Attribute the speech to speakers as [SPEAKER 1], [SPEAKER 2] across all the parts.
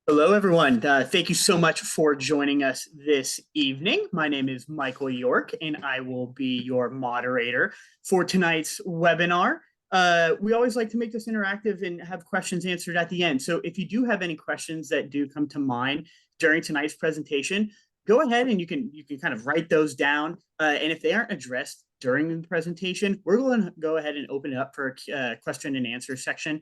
[SPEAKER 1] Hello, everyone. Thank you so much for joining us this evening. My name is Michael York, and I will be your moderator for tonight's webinar. We always like to make this interactive and have questions answered at the end. So if you do have any questions that do come to mind during tonight's presentation, go ahead and you can kind of write those down. And if they aren't addressed during the presentation, we're going to go ahead and open it up for a question and answer section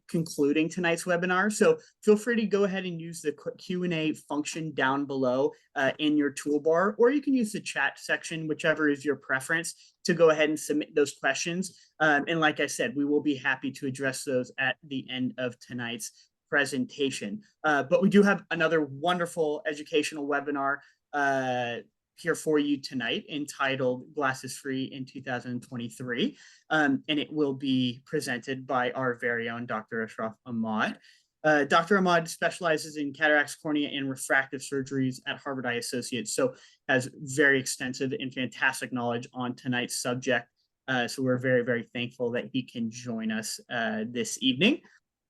[SPEAKER 1] concluding tonight's webinar. So feel free to go ahead and use the Q&A function down below in your toolbar, or you can use the chat section, whichever is your preference, to go ahead and submit those questions. And like I said, we will be happy to address those at the end of tonight's presentation. But we do have another wonderful educational webinar here for you tonight entitled Glasses Free in 2023. And it will be presented by our very own Dr. Ashraf Ahmad. Dr. Ahmad specializes in cataracts, cornea, and refractive surgeries at Harvard Eye Associates, so has very extensive and fantastic knowledge on tonight's subject. So we're very, very thankful that he can join us this evening.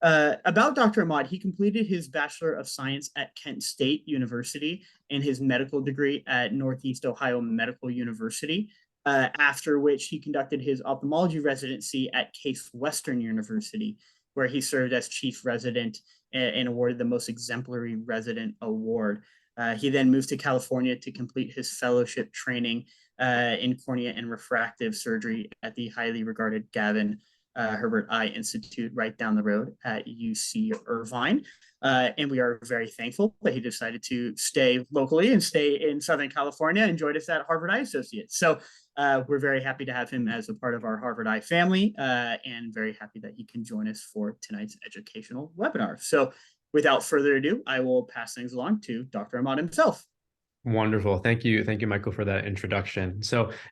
[SPEAKER 1] About Dr. Ahmad, he completed his Bachelor of Science at Kent State University and his medical degree at Northeast Ohio Medical University, after which he conducted his ophthalmology residency at Case Western University, where he served as chief resident and awarded the Most Exemplary Resident Award. He then moved to California to complete his fellowship training in cornea and refractive surgery at the highly regarded Gavin Herbert Eye Institute right down the road at UC Irvine. And we are very thankful that he decided to stay locally and stay in Southern California and join us at Harvard Eye Associates. So we're very happy to have him as a part of our Harvard Eye family and very happy that he can join us for tonight's educational webinar. So without further ado, I will pass things along to Dr. Ahmad himself.
[SPEAKER 2] Wonderful. Thank you. Thank you, Michael, for that introduction.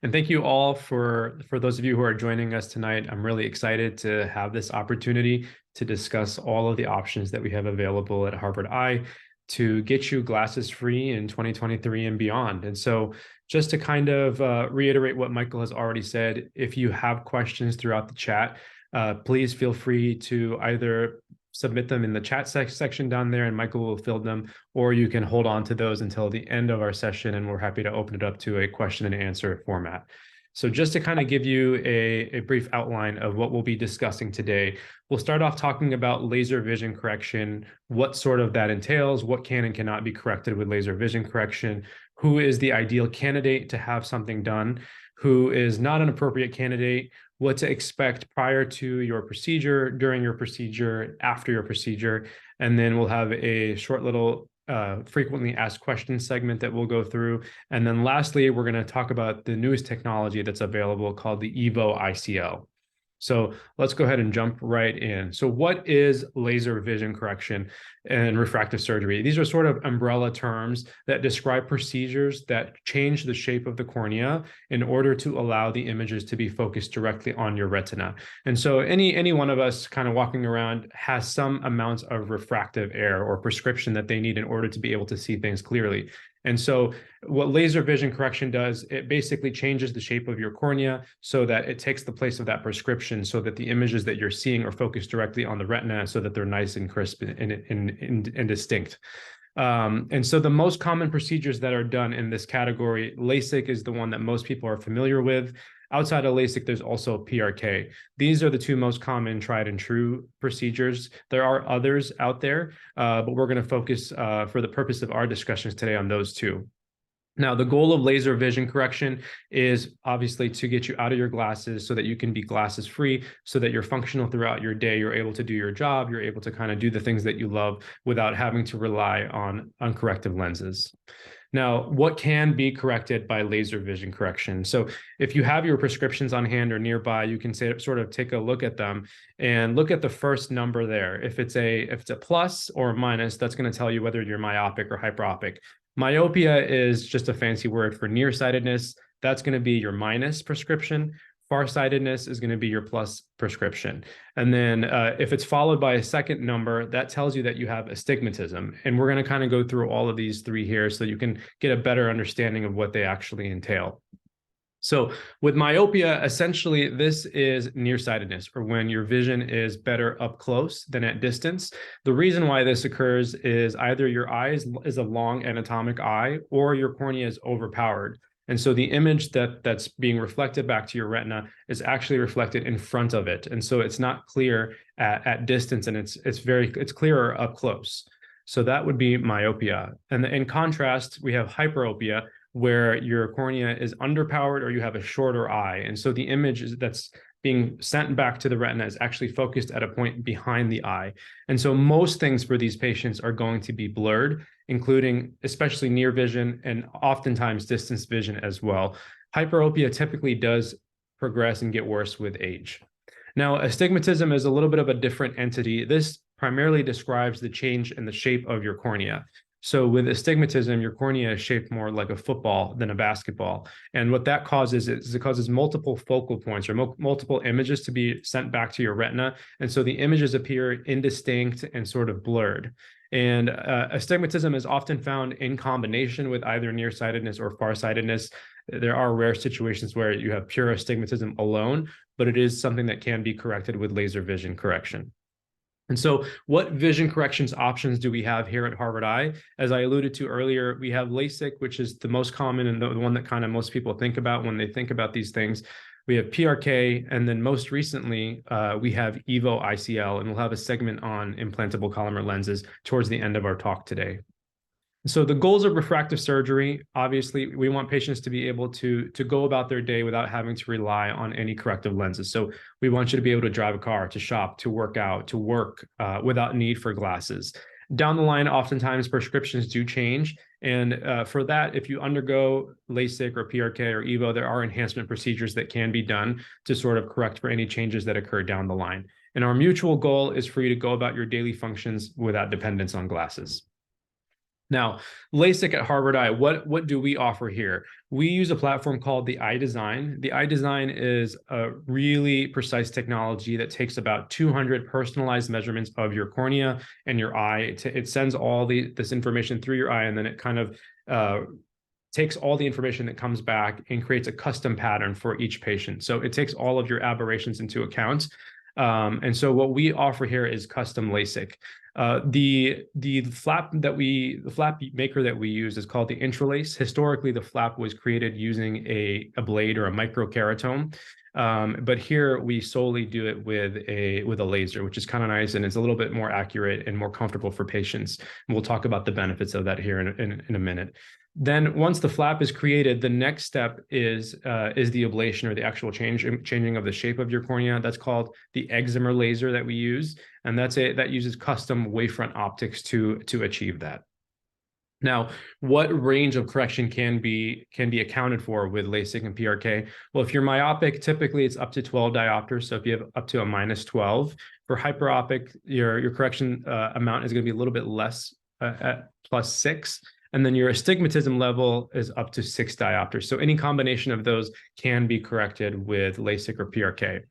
[SPEAKER 2] And thank you all for those of you who are joining us tonight. I'm really excited to have this opportunity to discuss all of the options that we have available at Harvard Eye to get you glasses free in 2023 and beyond. And so just to kind of reiterate what Michael has already said, if you have questions throughout the chat, please feel free to either submit them in the chat section down there and Michael will fill them, or you can hold on to those until the end of our session and we're happy to open it up to a question and answer format. So just to kind of give you a brief outline of what we'll be discussing today, we'll start off talking about laser vision correction, what sort of that entails, what can and cannot be corrected with laser vision correction, who is the ideal candidate to have something done, who is not an appropriate candidate, what to expect prior to your procedure, during your procedure, after your procedure, and then we'll have a short little frequently asked questions segment that we'll go through. And then lastly, we're going to talk about the newest technology that's available called the EVO ICL. So let's go ahead and jump right in. So what is laser vision correction and refractive surgery? These are sort of umbrella terms that describe procedures that change the shape of the cornea in order to allow the images to be focused directly on your retina. And so any one of us kind of walking around has some amount of refractive error or prescription that they need in order to be able to see things clearly. And so what laser vision correction does, it basically changes the shape of your cornea so that it takes the place of that prescription so that the images that you're seeing are focused directly on the retina so that they're nice and crisp and distinct. And so the most common procedures that are done in this category, LASIK is the one that most people are familiar with. Outside of LASIK, there's also PRK. These are the two most common tried and true procedures. There are others out there, but we're going to focus for the purpose of our discussions today on those two. Now, the goal of laser vision correction is obviously to get you out of your glasses so that you can be glasses free, so that you're functional throughout your day. You're able to do your job. You're able to kind of do the things that you love without having to rely on corrective lenses. Now, what can be corrected by laser vision correction? So if you have your prescriptions on hand or nearby, you can sort of take a look at them and look at the first number there. If it's a plus or a minus, that's going to tell you whether you're myopic or hyperopic. Myopia is just a fancy word for nearsightedness. That's going to be your minus prescription. Farsightedness is going to be your plus prescription. And then if it's followed by a second number, that tells you that you have astigmatism. And we're going to kind of go through all of these three here so you can get a better understanding of what they actually entail. So with myopia, essentially, this is nearsightedness, or when your vision is better up close than at distance. The reason why this occurs is either your eye is a long anatomic eye, or your cornea is overpowered. And so the image that's being reflected back to your retina is actually reflected in front of it. And so it's not clear at distance, and it's clearer up close. So that would be myopia. And in contrast, we have hyperopia, where your cornea is underpowered or you have a shorter eye. And so the image that's being sent back to the retina is actually focused at a point behind the eye. And so most things for these patients are going to be blurred, including especially near vision and oftentimes distance vision as well. Hyperopia typically does progress and get worse with age. Now, astigmatism is a little bit of a different entity. This primarily describes the change in the shape of your cornea. So with astigmatism, your cornea is shaped more like a football than a basketball. And what that causes is it causes multiple focal points or multiple images to be sent back to your retina. And so the images appear indistinct and sort of blurred. And astigmatism is often found in combination with either nearsightedness or farsightedness. There are rare situations where you have pure astigmatism alone, but it is something that can be corrected with laser vision correction. And so what vision corrections options do we have here at Harvard Eye? As I alluded to earlier, we have LASIK, which is the most common and the one that kind of most people think about when they think about these things. We have PRK, and then most recently, we have EVO ICL, and we'll have a segment on implantable Collamer lenses towards the end of our talk today. So the goals of refractive surgery, obviously, we want patients to be able to go about their day without having to rely on any corrective lenses. So we want you to be able to drive a car, to shop, to work out, to work without need for glasses. Down the line, oftentimes prescriptions do change. And for that, if you undergo LASIK or PRK or EVO, there are enhancement procedures that can be done to sort of correct for any changes that occur down the line. And our mutual goal is for you to go about your daily functions without dependence on glasses. Now, LASIK at Harvard Eye, what do we offer here? We use a platform called the iDesign. The iDesign is a really precise technology that takes about 200 personalized measurements of your cornea and your eye. It sends all this information through your eye, and then it kind of takes all the information that comes back and creates a custom pattern for each patient. So it takes all of your aberrations into account. And so what we offer here is custom LASIK. The flap maker that we use is called the Intralace. Historically, the flap was created using a blade or a microkeratome. But here we solely do it with a laser, which is kind of nice, and it's a little bit more accurate and more comfortable for patients. And we'll talk about the benefits of that here in a minute. Then once the flap is created, the next step is the ablation, or the actual changing of the shape of your cornea. That's called the excimer laser that we use, and that uses custom wavefront optics to achieve that. Now, what range of correction can be accounted for with LASIK and PRK? Well, if you're myopic, typically it's up to 12 diopters. So if you have up to a -12, for hyperopic, your correction amount is going to be a little bit less at +6. And then your astigmatism level is up to 6 diopters. So any combination of those can be corrected with LASIK or PRK.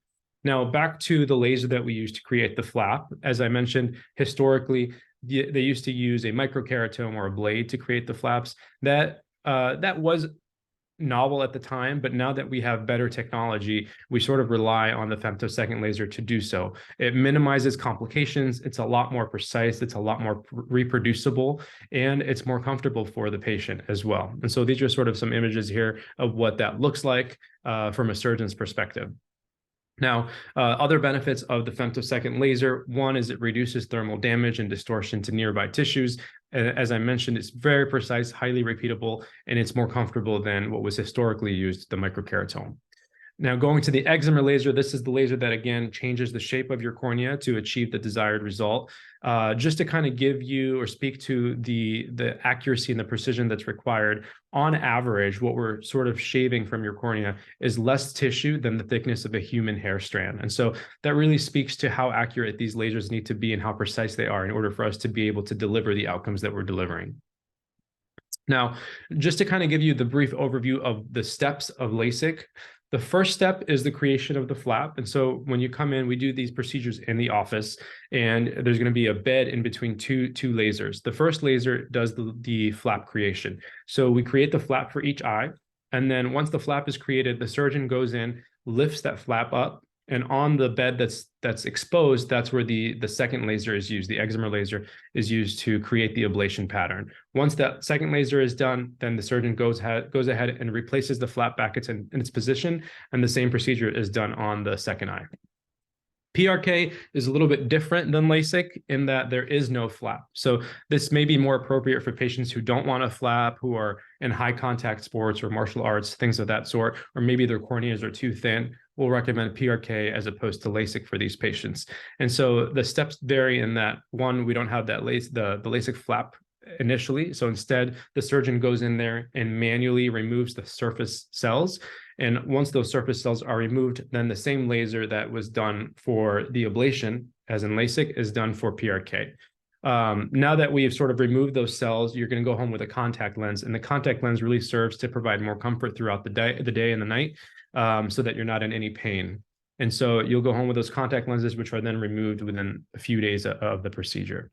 [SPEAKER 2] Now, back to the laser that we use to create the flap. As I mentioned, historically, they used to use a microkeratome or a blade to create the flaps. That was novel at the time, but now that we have better technology, we sort of rely on the femtosecond laser to do so. It minimizes complications. It's a lot more precise. It's a lot more reproducible, and it's more comfortable for the patient as well. And so these are sort of some images here of what that looks like from a surgeon's perspective. Now, other benefits of the femtosecond laser, one is it reduces thermal damage and distortion to nearby tissues. As I mentioned, it's very precise, highly repeatable, and it's more comfortable than what was historically used, the microkeratome. Now, going to the excimer laser, this is the laser that, again, changes the shape of your cornea to achieve the desired result. Just to kind of give you or speak to the accuracy and the precision that's required, on average, what we're sort of shaving from your cornea is less tissue than the thickness of a human hair strand. And so that really speaks to how accurate these lasers need to be and how precise they are in order for us to be able to deliver the outcomes that we're delivering. Now, just to kind of give you the brief overview of the steps of LASIK, the first step is the creation of the flap. And so when you come in, we do these procedures in the office, and there's going to be a bed in between two lasers. The first laser does the flap creation. So we create the flap for each eye. And then once the flap is created, the surgeon goes in, lifts that flap up, and on the bed that's exposed, that's where the second laser is used. The excimer laser is used to create the ablation pattern. Once that second laser is done, then the surgeon goes ahead and replaces the flap back in its position, and the same procedure is done on the second eye. PRK is a little bit different than LASIK in that there is no flap. So this may be more appropriate for patients who don't want a flap, who are in high contact sports or martial arts, things of that sort, or maybe their corneas are too thin. We'll recommend PRK as opposed to LASIK for these patients. And so the steps vary in that, one, we don't have that the LASIK flap initially. So instead, the surgeon goes in there and manually removes the surface cells. And once those surface cells are removed, then the same laser that was done for the ablation, as in LASIK, is done for PRK. Now that we've sort of removed those cells, you're going to go home with a contact lens, and the contact lens really serves to provide more comfort throughout the day and the night, so that you're not in any pain. And so you'll go home with those contact lenses, which are then removed within a few days of the procedure.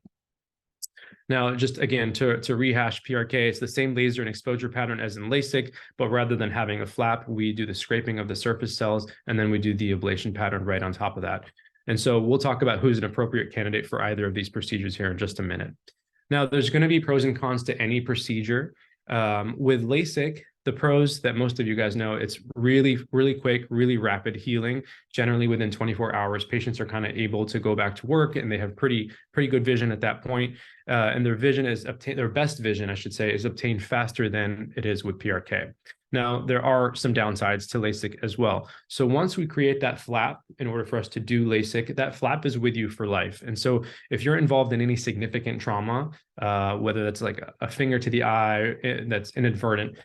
[SPEAKER 2] Now, just again, to rehash PRK, it's the same laser and exposure pattern as in LASIK, but rather than having a flap, we do the scraping of the surface cells, and then we do the ablation pattern right on top of that. And so we'll talk about who's an appropriate candidate for either of these procedures here in just a minute. Now, there's going to be pros and cons to any procedure. With LASIK, the pros that most of you guys know, it's really, really quick, really rapid healing. Generally within 24 hours, patients are kind of able to go back to work, and they have pretty good vision at that point. And their vision is obtained, their best vision, I should say, is obtained faster than it is with PRK. Now, there are some downsides to LASIK as well. So once we create that flap, in order for us to do LASIK, that flap is with you for life. And so if you're involved in any significant trauma, whether that's like a finger to the eye that's inadvertent,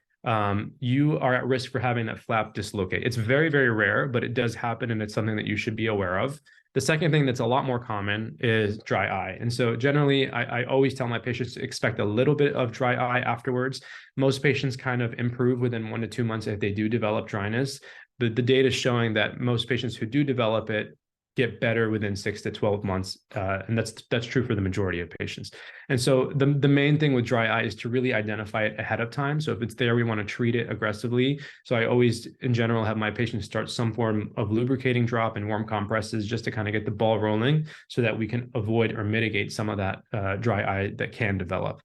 [SPEAKER 2] you are at risk for having that flap dislocate. It's very, very rare, but it does happen, and it's something that you should be aware of. The second thing that's a lot more common is dry eye. And so generally, I always tell my patients to expect a little bit of dry eye afterwards. Most patients kind of improve within 1 to 2 months if they do develop dryness. The data is showing that most patients who do develop it get better within 6 to 12 months. And that's true for the majority of patients. And so the main thing with dry eye is to really identify it ahead of time. So if it's there, we want to treat it aggressively. So I always, in general, have my patients start some form of lubricating drop and warm compresses just to kind of get the ball rolling so that we can avoid or mitigate some of that dry eye that can develop.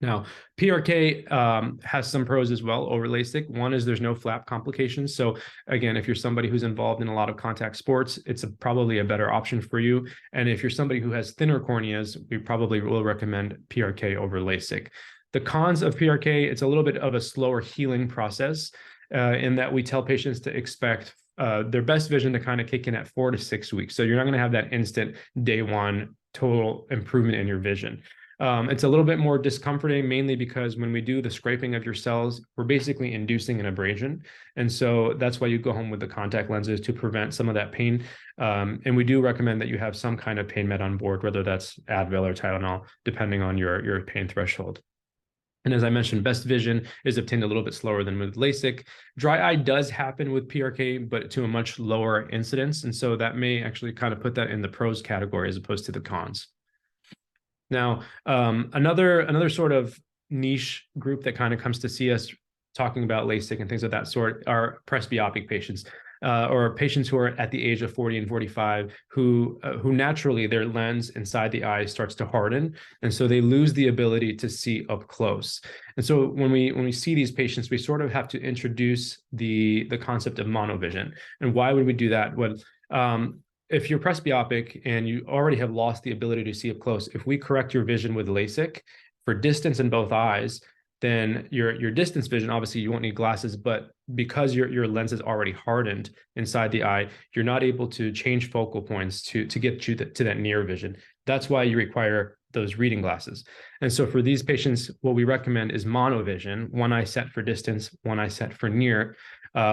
[SPEAKER 2] Now, PRK has some pros as well over LASIK. One is there's no flap complications. So again, if you're somebody who's involved in a lot of contact sports, it's probably a better option for you. And if you're somebody who has thinner corneas, we probably will recommend PRK over LASIK. The cons of PRK, it's a little bit of a slower healing process in that we tell patients to expect their best vision to kind of kick in at 4 to 6 weeks. So you're not going to have that instant day one total improvement in your vision. It's a little bit more discomforting, mainly because when we do the scraping of your cells, we're basically inducing an abrasion. And so that's why you go home with the contact lenses, to prevent some of that pain. And we do recommend that you have some kind of pain med on board, whether that's Advil or Tylenol, depending on your pain threshold. And as I mentioned, best vision is obtained a little bit slower than with LASIK. Dry eye does happen with PRK, but to a much lower incidence. And so that may actually kind of put that in the pros category as opposed to the cons. Now, another sort of niche group that kind of comes to see us talking about LASIK and things of that sort are presbyopic patients, or patients who are at the age of 40 and 45 who naturally their lens inside the eye starts to harden, and so they lose the ability to see up close. And so when we see these patients, we sort of have to introduce the concept of monovision. And why would we do that? Well, if you're presbyopic and you already have lost the ability to see up close, if we correct your vision with LASIK for distance in both eyes, then your distance vision, obviously you won't need glasses, but because your lens is already hardened inside the eye, you're not able to change focal points to get you to that near vision. That's why you require those reading glasses. And so for these patients, what we recommend is monovision, one eye set for distance, one eye set for near.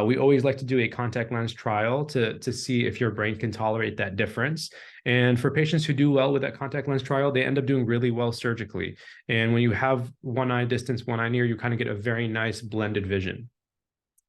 [SPEAKER 2] We always like to do a contact lens trial to see if your brain can tolerate that difference. And for patients who do well with that contact lens trial, they end up doing really well surgically. And when you have one eye distance, one eye near, you kind of get a very nice blended vision.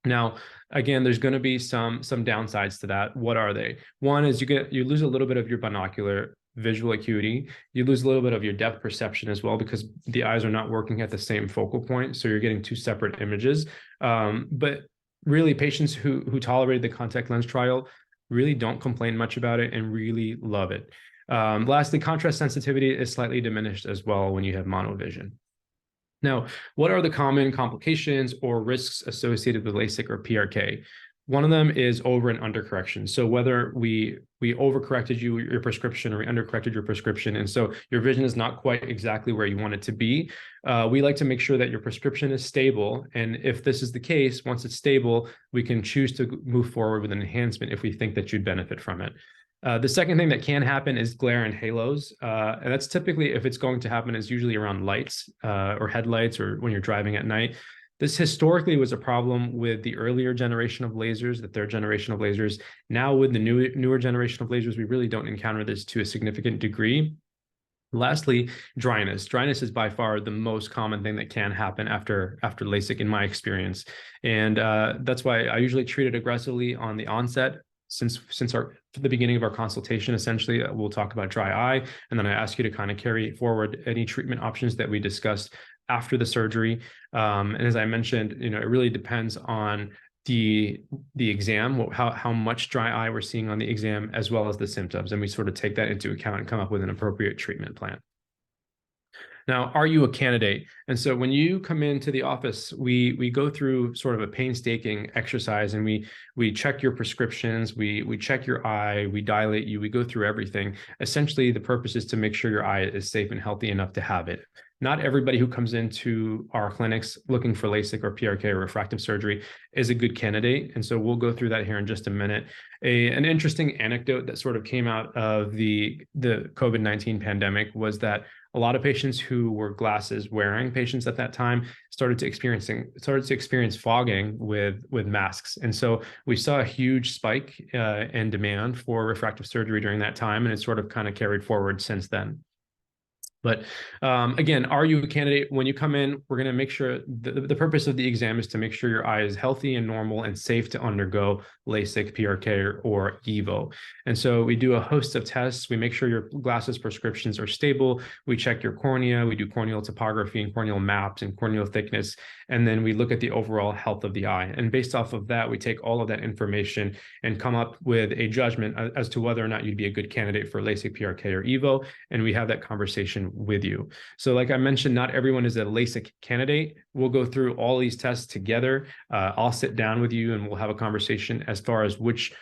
[SPEAKER 2] Now, again, there's going to be some downsides to that. What are they? One is you lose a little bit of your binocular visual acuity. You lose a little bit of your depth perception as well because the eyes are not working at the same focal point. So you're getting two separate images. But really, patients who tolerated the contact lens trial really don't complain much about it and really love it. Lastly, contrast sensitivity is slightly diminished as well when you have monovision. Now, what are the common complications or risks associated with LASIK or PRK? One of them is over and undercorrection. So whether we overcorrected your prescription or we undercorrected your prescription, and so your vision is not quite exactly where you want it to be, we like to make sure that your prescription is stable. And if this is the case, once it's stable, we can choose to move forward with an enhancement if we think that you'd benefit from it. The second thing that can happen is glare and halos. And that's typically, if it's going to happen, is usually around lights or headlights or when you're driving at night. This historically was a problem with the earlier generation of lasers, the third generation of lasers. Now with the newer generation of lasers, we really don't encounter this to a significant degree. Lastly, dryness. Dryness is by far the most common thing that can happen after LASIK in my experience. And that's why I usually treat it aggressively on the onset. Since the beginning of our consultation, essentially, we'll talk about dry eye, and then I ask you to kind of carry forward any treatment options that we discussed after the surgery. And as I mentioned, it really depends on the exam, how much dry eye we're seeing on the exam, as well as the symptoms, and we sort of take that into account and come up with an appropriate treatment plan. Now, are you a candidate? And so when you come into the office, we go through sort of a painstaking exercise, and we check your prescriptions, we check your eye, we dilate you, we go through everything. Essentially, the purpose is to make sure your eye is safe and healthy enough to have it. Not everybody who comes into our clinics looking for LASIK or PRK or refractive surgery is a good candidate. And so we'll go through that here in just a minute. An interesting anecdote that sort of came out of the COVID-19 pandemic was that a lot of patients who were glasses wearing patients at that time started to experience fogging with masks. And so we saw a huge spike in demand for refractive surgery during that time, and it's sort of kind of carried forward since then. But again, are you a candidate? When you come in, we're going to make sure the purpose of the exam is to make sure your eye is healthy and normal and safe to undergo LASIK, PRK, or EVO. And so we do a host of tests. We make sure your glasses prescriptions are stable. We check your cornea. We do corneal topography and corneal maps and corneal thickness. And then we look at the overall health of the eye. And based off of that, we take all of that information and come up with a judgment as to whether or not you'd be a good candidate for LASIK, PRK, or EVO. And we have that conversation with you. So like I mentioned, not everyone is a LASIK candidate. We'll go through all these tests together. I'll sit down with you and we'll have a conversation as far as which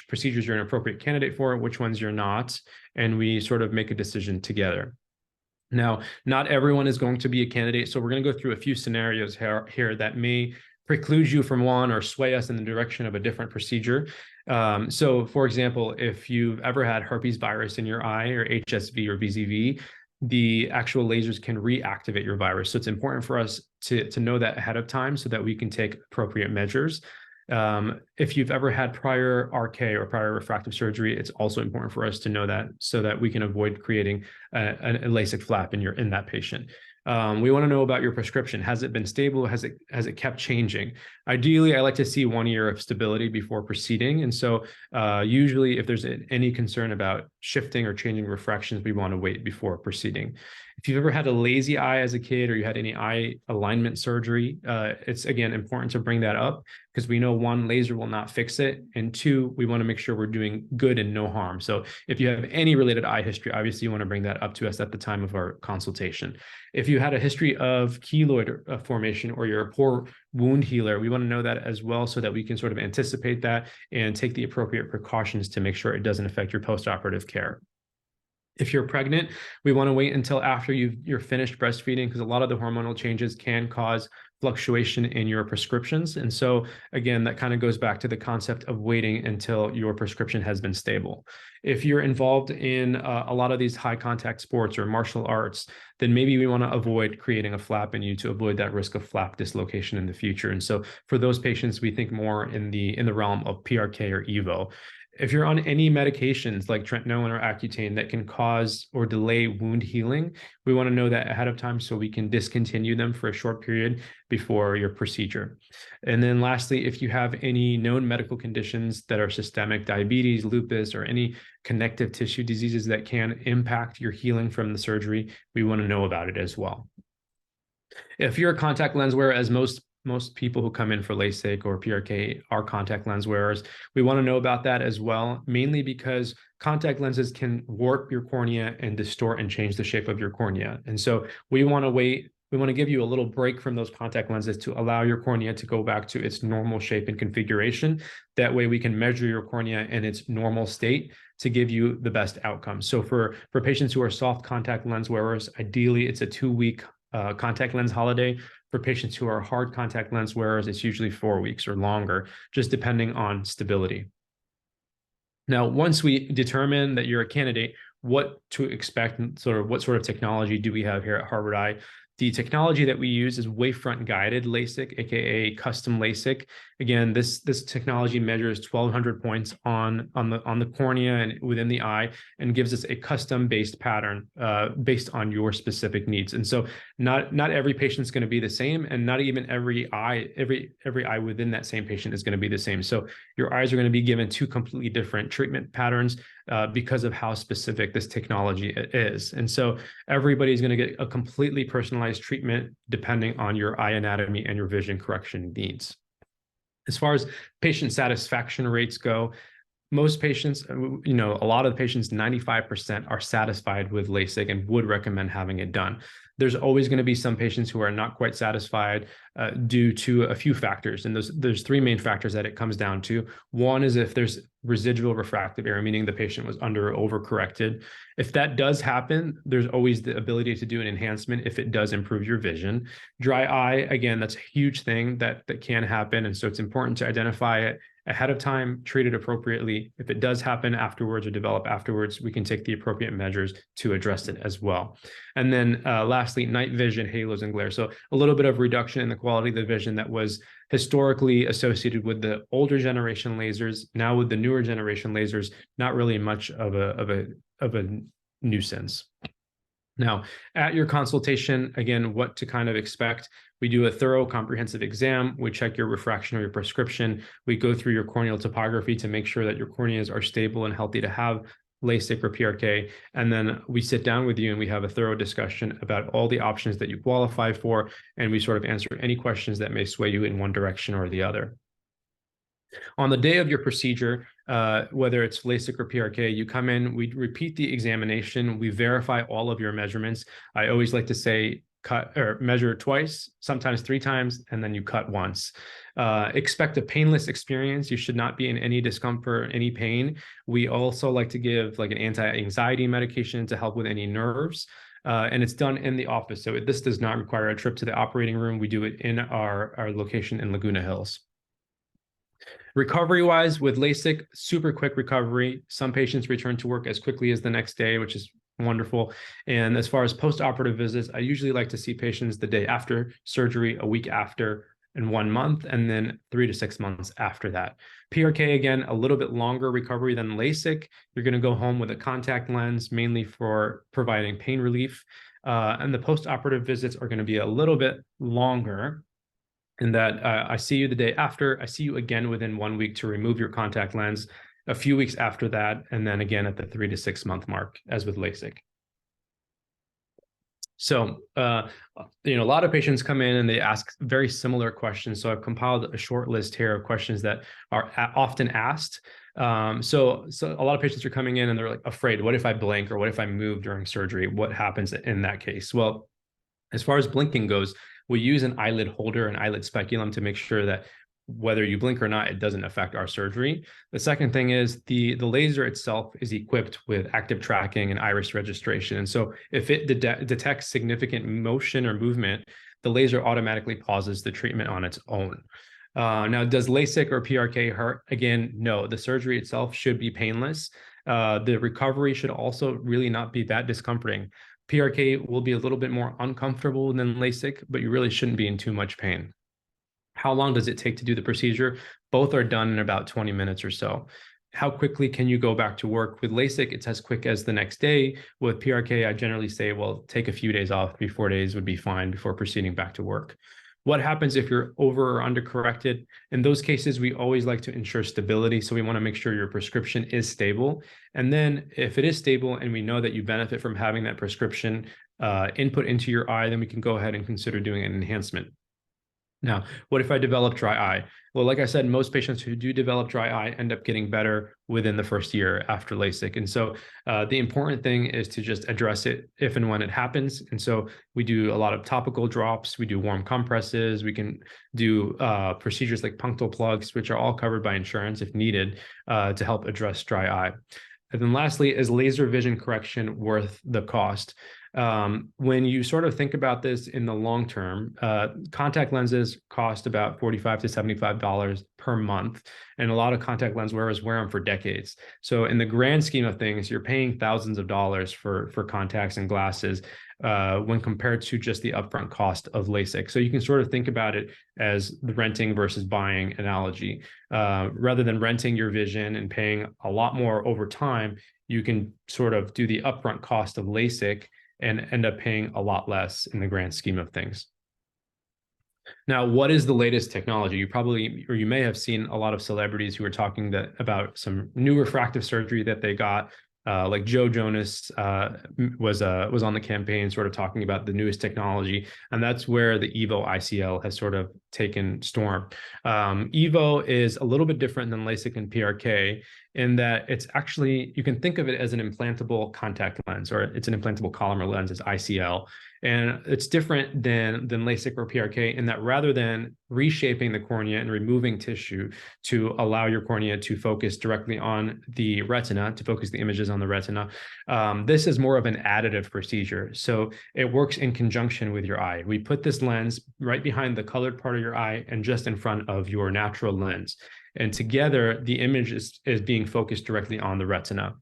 [SPEAKER 2] procedures you're an appropriate candidate for, which ones you're not, and we sort of make a decision together. Now, not everyone is going to be a candidate, so we're going to go through a few scenarios here that may preclude you from one or sway us in the direction of a different procedure. So, for example, if you've ever had herpes virus in your eye or HSV or VZV, the actual lasers can reactivate your virus. So it's important for us to know that ahead of time so that we can take appropriate measures. If you've ever had prior RK or prior refractive surgery, it's also important for us to know that so that we can avoid creating a LASIK flap in that patient. We want to know about your prescription. Has it been stable? Has it kept changing? Ideally, I like to see 1 year of stability before proceeding. And so usually if there's any concern about shifting or changing refractions, we want to wait before proceeding. If you've ever had a lazy eye as a kid or you had any eye alignment surgery, it's, again, important to bring that up because we know, one, laser will not fix it, and two, we want to make sure we're doing good and no harm. So if you have any related eye history, obviously you want to bring that up to us at the time of our consultation. If you had a history of keloid formation or you're a poor wound healer, we want to know that as well so that we can sort of anticipate that and take the appropriate precautions to make sure it doesn't affect your postoperative care. If you're pregnant, we want to wait until after you're finished breastfeeding because a lot of the hormonal changes can cause fluctuation in your prescriptions. And so again, that kind of goes back to the concept of waiting until your prescription has been stable. If you're involved in a lot of these high contact sports or martial arts, then maybe we want to avoid creating a flap in you to avoid that risk of flap dislocation in the future. And so for those patients, we think more in the realm of PRK or EVO. If you're on any medications like tretinoin or Accutane that can cause or delay wound healing, we want to know that ahead of time so we can discontinue them for a short period before your procedure. And then lastly, if you have any known medical conditions that are systemic, diabetes, lupus, or any connective tissue diseases that can impact your healing from the surgery, we want to know about it as well. If you're a contact lens wearer, as most people who come in for LASIK or PRK are contact lens wearers, we want to know about that as well, mainly because contact lenses can warp your cornea and distort and change the shape of your cornea. And so we want to give you a little break from those contact lenses to allow your cornea to go back to its normal shape and configuration. That way we can measure your cornea in its normal state to give you the best outcome. So for patients who are soft contact lens wearers, ideally it's a 2-week contact lens holiday. For patients who are hard contact lens wearers, it's usually 4 weeks or longer, just depending on stability. Now, once we determine that you're a candidate, what to expect and what sort of technology do we have here at Harvard Eye? The technology that we use is wavefront guided LASIK, aka custom LASIK. Again, this technology measures 1,200 points on the cornea and within the eye, and gives us a custom based pattern based on your specific needs. And so, not every patient's going to be the same, and not even every eye within that same patient is going to be the same. So your eyes are going to be given 2 completely different treatment patterns because of how specific this technology is. And so everybody's going to get a completely personalized treatment depending on your eye anatomy and your vision correction needs. As far as patient satisfaction rates go, most patients, a lot of the patients, 95% are satisfied with LASIK and would recommend having it done. There's always going to be some patients who are not quite satisfied due to a few factors. And there's 3 main factors that it comes down to. One is if there's residual refractive error, meaning the patient was under or overcorrected. If that does happen, there's always the ability to do an enhancement if it does improve your vision. Dry eye, again, that's a huge thing that can happen. And so it's important to identify it ahead of time, treat it appropriately. If it does happen afterwards or develop afterwards, we can take the appropriate measures to address it as well. And then lastly, night vision, halos, and glare. So a little bit of reduction in the quality of the vision that was historically associated with the older generation lasers. Now with the newer generation lasers, not really much of a nuisance. Now, at your consultation, again, what to kind of expect. We do a thorough comprehensive exam. We check your refraction or your prescription. We go through your corneal topography to make sure that your corneas are stable and healthy to have LASIK or PRK. And then we sit down with you and we have a thorough discussion about all the options that you qualify for. And we sort of answer any questions that may sway you in one direction or the other. On the day of your procedure, whether it's LASIK or PRK, you come in, we repeat the examination, we verify all of your measurements. I always like to say cut or measure twice, sometimes 3 times, and then you cut once. Expect a painless experience. You should not be in any discomfort, any pain. We also like to give like an anti-anxiety medication to help with any nerves. And it's done in the office. So this does not require a trip to the operating room. We do it in our location in Laguna Hills. Recovery-wise, with LASIK, super quick recovery. Some patients return to work as quickly as the next day, which is wonderful. And as far as post-operative visits, I usually like to see patients the day after surgery, a week after, and 1 month, and then 3 to 6 months after that. PRK, again, a little bit longer recovery than LASIK. You're going to go home with a contact lens, mainly for providing pain relief. And the post-operative visits are going to be a little bit longer, in that I see you the day after, I see you again within 1 week to remove your contact lens, a few weeks after that, and then again at the 3 to 6 month mark, as with LASIK. So, a lot of patients come in and they ask very similar questions. So I've compiled a short list here of questions that are often asked. So a lot of patients are coming in and they're like afraid, what if I blink or what if I move during surgery? What happens in that case? Well, as far as blinking goes, we use an eyelid holder, an eyelid speculum, to make sure that whether you blink or not, it doesn't affect our surgery. The second thing is the laser itself is equipped with active tracking and iris registration. And so if it detects significant motion or movement, the laser automatically pauses the treatment on its own. Now, does LASIK or PRK hurt? Again, no. The surgery itself should be painless. The recovery should also really not be that discomforting. PRK will be a little bit more uncomfortable than LASIK, but you really shouldn't be in too much pain. How long does it take to do the procedure? Both are done in about 20 minutes or so. how quickly can you go back to work? With LASIK, it's as quick as the next day. With PRK, I generally say, well, take a few days off. 3-4 days would be fine before proceeding back to work. What happens if you're over or under corrected? In those cases, we always like to ensure stability. So we want to make sure your prescription is stable. And then if it is stable and we know that you benefit from having that prescription input into your eye, then we can go ahead and consider doing an enhancement. Now, what if I develop dry eye? Well, like I said, most patients who do develop dry eye end up getting better within the first year after LASIK. And so the important thing is to just address it if and when it happens. And so we do a lot of topical drops, we do warm compresses, we can do procedures like punctal plugs, which are all covered by insurance if needed to help address dry eye. And then lastly, is laser vision correction worth the cost? When you sort of think about this in the long term, contact lenses cost about $45 to $75 per month, and a lot of contact lens wearers wear them for decades. So in the grand scheme of things, you're paying thousands of dollars for contacts and glasses when compared to just the upfront cost of LASIK. So you can sort of think about it as the renting versus buying analogy. Rather than renting your vision and paying a lot more over time, you can sort of do the upfront cost of LASIK and end up paying a lot less in the grand scheme of things. Now, what is the latest technology? You probably, or you may have seen a lot of celebrities who are talking about some new refractive surgery that they got. Like Joe Jonas was on the campaign sort of talking about the newest technology, and that's where the EVO ICL has sort of taken storm. EVO is a little bit different than LASIK and PRK in that it's actually, you can think of it as an implantable contact lens, or it's an implantable Collamer lens, as ICL. And it's different than LASIK or PRK in that rather than reshaping the cornea and removing tissue to allow your cornea to focus directly on the retina, to focus the images on the retina, this is more of an additive procedure. So it works in conjunction with your eye. We put this lens right behind the colored part of your eye and just in front of your natural lens. And together, the image is being focused directly on the retina.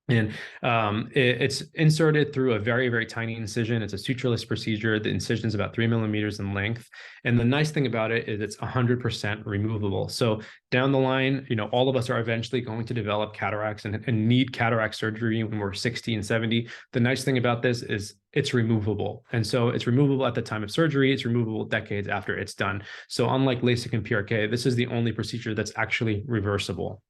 [SPEAKER 2] And it's inserted through a very, very tiny incision. It's a sutureless procedure. The incision is about 3 millimeters in length. And the nice thing about it is it's 100% removable. So down the line, all of us are eventually going to develop cataracts and need cataract surgery when we're 60 and 70. The nice thing about this is it's removable. And so it's removable at the time of surgery. It's removable decades after it's done. So unlike LASIK and PRK, this is the only procedure that's actually reversible.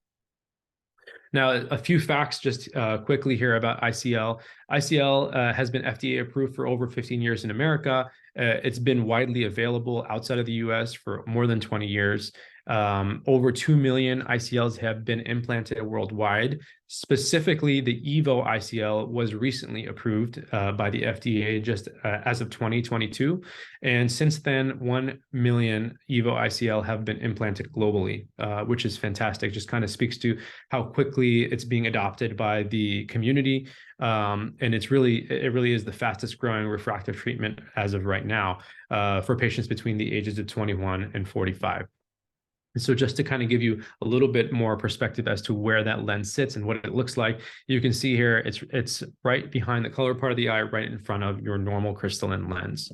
[SPEAKER 2] Now, a few facts just quickly here about ICL. ICL has been FDA approved for over 15 years in America. It's been widely available outside of the US for more than 20 years. Over 2 million ICLs have been implanted worldwide. Specifically, the EVO ICL was recently approved by the FDA just as of 2022. And since then, 1 million EVO ICL have been implanted globally, which is fantastic. Just kind of speaks to how quickly it's being adopted by the community. And it really is the fastest growing refractive treatment as of right now for patients between the ages of 21 and 45. And so just to kind of give you a little bit more perspective as to where that lens sits and what it looks like, you can see here, it's right behind the color part of the eye, right in front of your normal crystalline lens.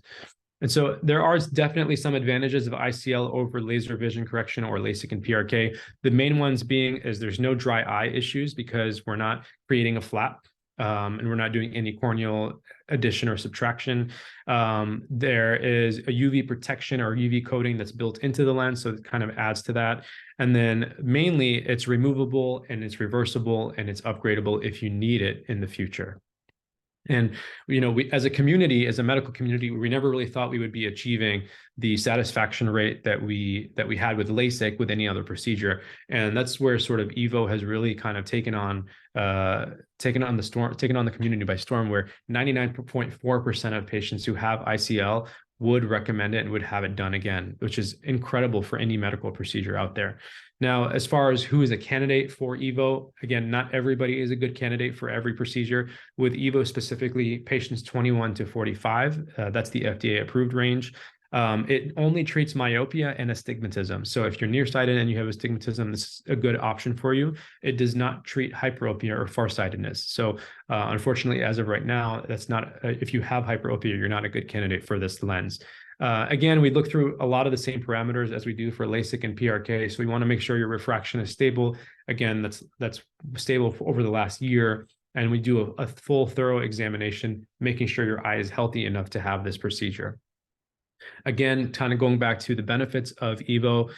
[SPEAKER 2] And so there are definitely some advantages of ICL over laser vision correction or LASIK and PRK. The main ones being is there's no dry eye issues because we're not creating a flap. And we're not doing any corneal addition or subtraction. There is a UV protection or UV coating that's built into the lens, so it kind of adds to that. And then mainly it's removable and it's reversible and it's upgradable if you need it in the future. And, we, as a community, as a medical community, we never really thought we would be achieving the satisfaction rate that we had with LASIK with any other procedure. And that's where sort of EVO has really kind of taken on the community by storm, where 99.4% of patients who have ICL would recommend it and would have it done again, which is incredible for any medical procedure out there. Now, as far as who is a candidate for EVO, again, not everybody is a good candidate for every procedure. With EVO specifically, patients 21 to 45, that's the FDA approved range. It only treats myopia and astigmatism. So if you're nearsighted and you have astigmatism, this is a good option for you. It does not treat hyperopia or farsightedness. So unfortunately, as of right now, that's not, if you have hyperopia, you're not a good candidate for this lens. Again, we look through a lot of the same parameters as we do for LASIK and PRK. So we want to make sure your refraction is stable again, that's stable over the last year. And we do a full thorough examination, making sure your eye is healthy enough to have this procedure. Again, kind of going back to the benefits of EVO,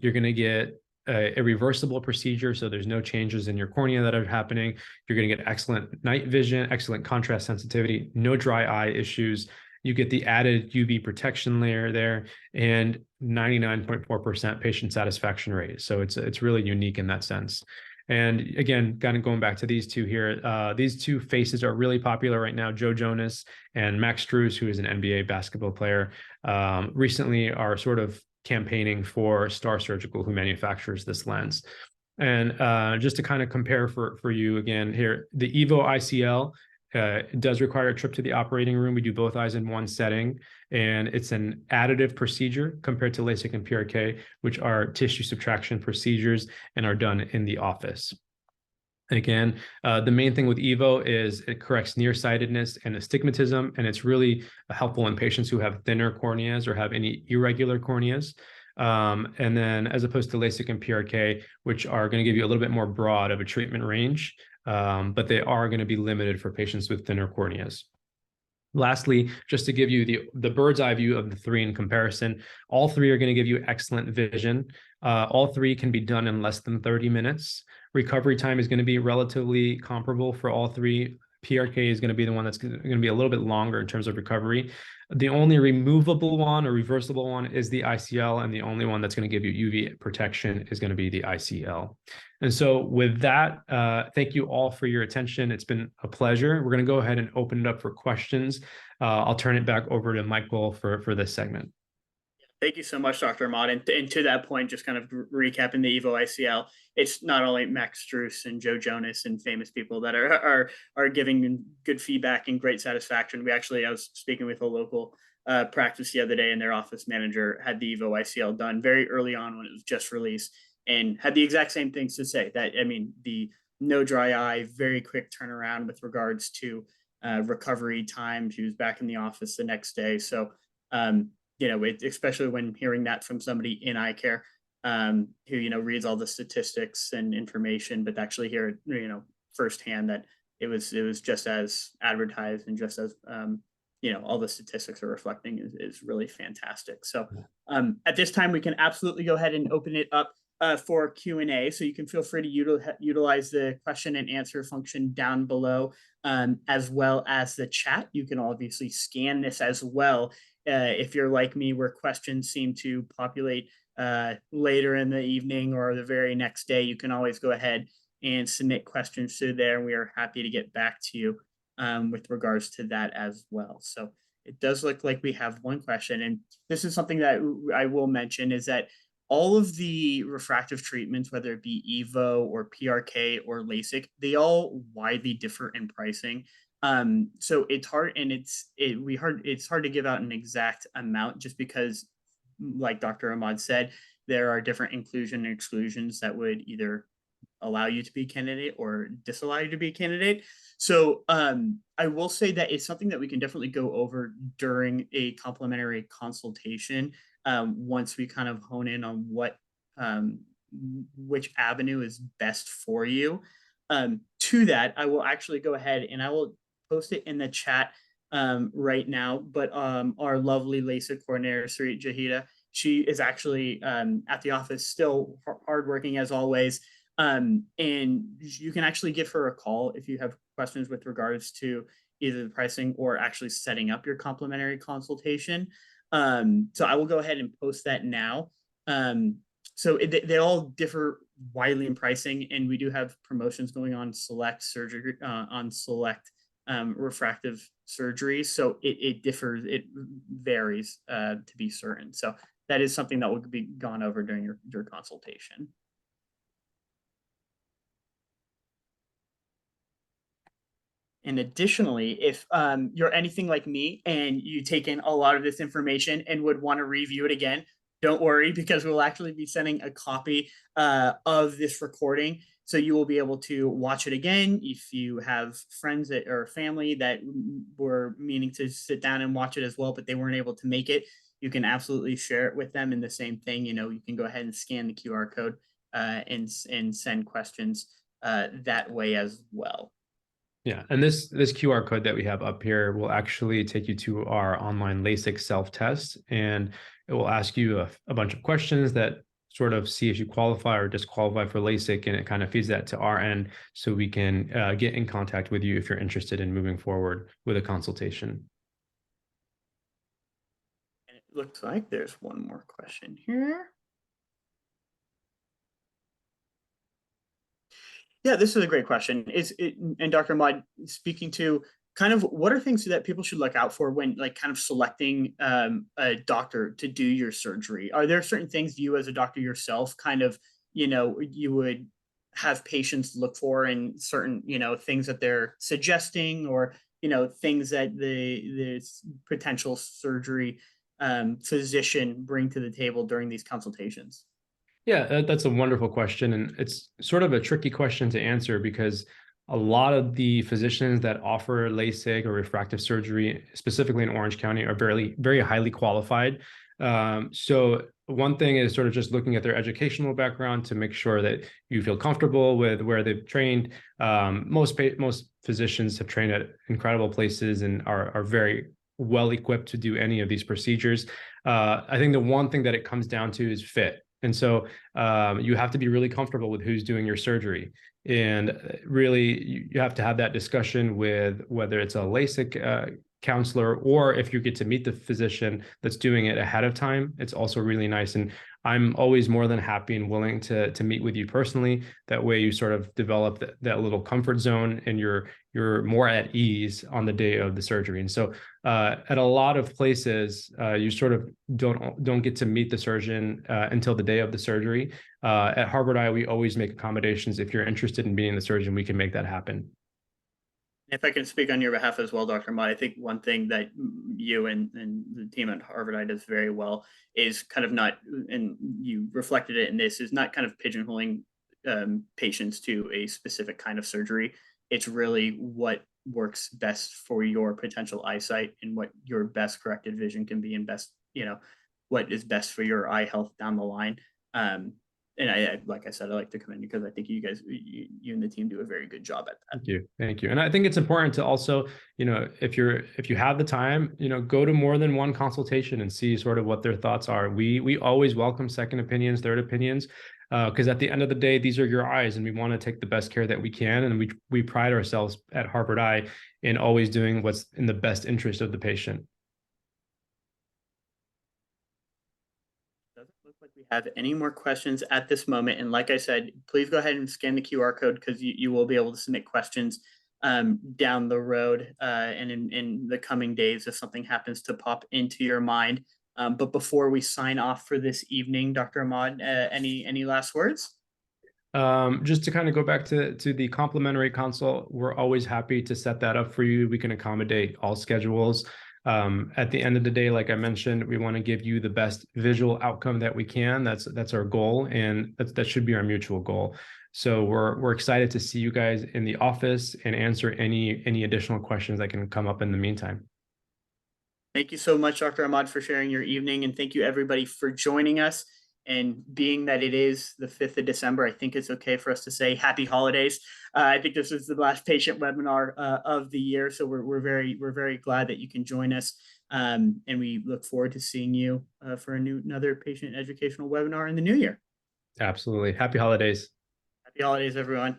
[SPEAKER 2] you're going to get a reversible procedure, so there's no changes in your cornea that are happening. You're going to get excellent night vision, excellent contrast sensitivity, no dry eye issues. You get the added UV protection layer there, and 99.4% patient satisfaction rate. So it's really unique in that sense. And again, kind of going back to these two here, these two faces are really popular right now. Joe Jonas and Max Strus, who is an NBA basketball player, recently are sort of campaigning for Star Surgical, who manufactures this lens. And just to kind of compare for you again here, the EVO ICL does require a trip to the operating room. We do both eyes in one setting, and it's an additive procedure compared to LASIK and PRK, which are tissue subtraction procedures and are done in the office. And again, the main thing with EVO is it corrects nearsightedness and astigmatism, and it's really helpful in patients who have thinner corneas or have any irregular corneas. And then as opposed to LASIK and PRK, which are going to give you a little bit more broad of a treatment range, but they are going to be limited for patients with thinner corneas. Lastly, just to give you the bird's eye view of the three in comparison, all three are going to give you excellent vision. All three can be done in less than 30 minutes. Recovery time is going to be relatively comparable for all three. PRK is going to be the one that's going to be a little bit longer in terms of recovery. The only removable one or reversible one is the ICL, and the only one that's going to give you UV protection is going to be the ICL. And so with that, thank you all for your attention. It's been a pleasure. We're going to go ahead and open it up for questions. I'll turn it back over to Michael for this segment.
[SPEAKER 1] Thank you so much, Dr. Ahmad. And to that point, just kind of recapping the EVO ICL, it's not only Max Strus and Joe Jonas and famous people that are giving good feedback and great satisfaction. I was speaking with a local practice the other day, and their office manager had the EVO ICL done very early on when it was just released, and had the exact same things to say. That, I mean, the no dry eye, very quick turnaround with regards to recovery time. She was back in the office the next day. So, especially when hearing that from somebody in eye care, who, reads all the statistics and information, but actually hear, firsthand that it was just as advertised and just as, all the statistics are reflecting is really fantastic. So at this time, we can absolutely go ahead and open it up for Q&A. So you can feel free to utilize the question and answer function down below, as well as the chat. You can obviously scan this as well. If you're like me, where questions seem to populate later in the evening or the very next day, you can always go ahead and submit questions through there, and we are happy to get back to you with regards to that as well. So it does look like we have one question, and this is something that I will mention, is that all of the refractive treatments, whether it be EVO or PRK or LASIK, they all widely differ in pricing. So it's hard, and it's hard to give out an exact amount, just because, like Dr. Ahmad said, there are different inclusion and exclusions that would either allow you to be a candidate or disallow you to be a candidate. So I will say that it's something that we can definitely go over during a complimentary consultation, once we kind of hone in on which avenue is best for you. To that, I will actually go ahead and I will post it in the chat right now. But our lovely LASIK coordinator, Sarit Jahida, she is actually at the office, still hardworking as always. And you can actually give her a call if you have questions with regards to either the pricing or actually setting up your complimentary consultation. So I will go ahead and post that now. So they all differ widely in pricing, and we do have promotions going on select surgery, on select refractive surgery. So it differs, it varies to be certain. So that is something that will be gone over during your consultation. And additionally, if you're anything like me and you take in a lot of this information and would want to review it again, don't worry, because we'll actually be sending a copy of this recording. So you will be able to watch it again. If you have friends or family that were meaning to sit down and watch it as well, but they weren't able to make it, you can absolutely share it with them. And the same thing, you can go ahead and scan the QR code and send questions that way as well.
[SPEAKER 2] Yeah, and this QR code that we have up here will actually take you to our online LASIK self-test, and it will ask you a bunch of questions that sort of see if you qualify or disqualify for LASIK, and it kind of feeds that to our end so we can get in contact with you if you're interested in moving forward with a consultation.
[SPEAKER 1] And it looks like there's one more question here. Yeah, this is a great question. And Dr. Ahmad, speaking to kind of what are things that people should look out for when like kind of selecting a doctor to do your surgery? Are there certain things you as a doctor yourself kind of, you would have patients look for in certain, things that they're suggesting, or, things that the potential surgery physician bring to the table during these consultations?
[SPEAKER 2] Yeah, that's a wonderful question. And it's sort of a tricky question to answer because a lot of the physicians that offer LASIK or refractive surgery, specifically in Orange County, are very, very highly qualified. So one thing is sort of just looking at their educational background to make sure that you feel comfortable with where they've trained. Most physicians have trained at incredible places and are very well equipped to do any of these procedures. I think the one thing that it comes down to is fit. And so you have to be really comfortable with who's doing your surgery. And really, you have to have that discussion with whether it's a LASIK counselor, or if you get to meet the physician that's doing it ahead of time, it's also really nice. And I'm always more than happy and willing to meet with you personally. That way you sort of develop that little comfort zone, and you're more at ease on the day of the surgery. And so at a lot of places, you sort of don't get to meet the surgeon until the day of the surgery. At Harvard Eye, we always make accommodations. If you're interested in meeting the surgeon, we can make that happen.
[SPEAKER 1] If I can speak on your behalf as well, Dr. Mott, I think one thing that you and the team at Harvard Eye does very well is kind of not, and you reflected it in this, is not kind of pigeonholing patients to a specific kind of surgery. It's really what works best for your potential eyesight and what your best corrected vision can be, and best, what is best for your eye health down the line. Um, and like I said, I like to commend you because I think you guys, you and the team do a very good job at that.
[SPEAKER 2] Thank you. And I think it's important to also, if you have the time, go to more than one consultation and see sort of what their thoughts are. We always welcome second opinions, third opinions, because at the end of the day, these are your eyes, and we want to take the best care that we can. And we pride ourselves at Harvard Eye in always doing what's in the best interest of the patient.
[SPEAKER 1] Doesn't look like we have any more questions at this moment. And like I said, please go ahead and scan the QR code, because you will be able to submit questions down the road and in the coming days if something happens to pop into your mind. But before we sign off for this evening, Dr. Ahmad, any last words?
[SPEAKER 2] Just to kind of go back to the complimentary consult, we're always happy to set that up for you. We can accommodate all schedules. At the end of the day, like I mentioned, we want to give you the best visual outcome that we can. That's our goal, and that should be our mutual goal. So we're excited to see you guys in the office and answer any additional questions that can come up in the meantime.
[SPEAKER 1] Thank you so much, Dr. Ahmad, for sharing your evening, and thank you everybody for joining us. And being that it is the 5th of December, I think it's okay for us to say happy holidays. I think this is the last patient webinar of the year, so we're very glad that you can join us, and we look forward to seeing you for another patient educational webinar in the new year.
[SPEAKER 2] Absolutely. Happy holidays.
[SPEAKER 1] Happy holidays, everyone.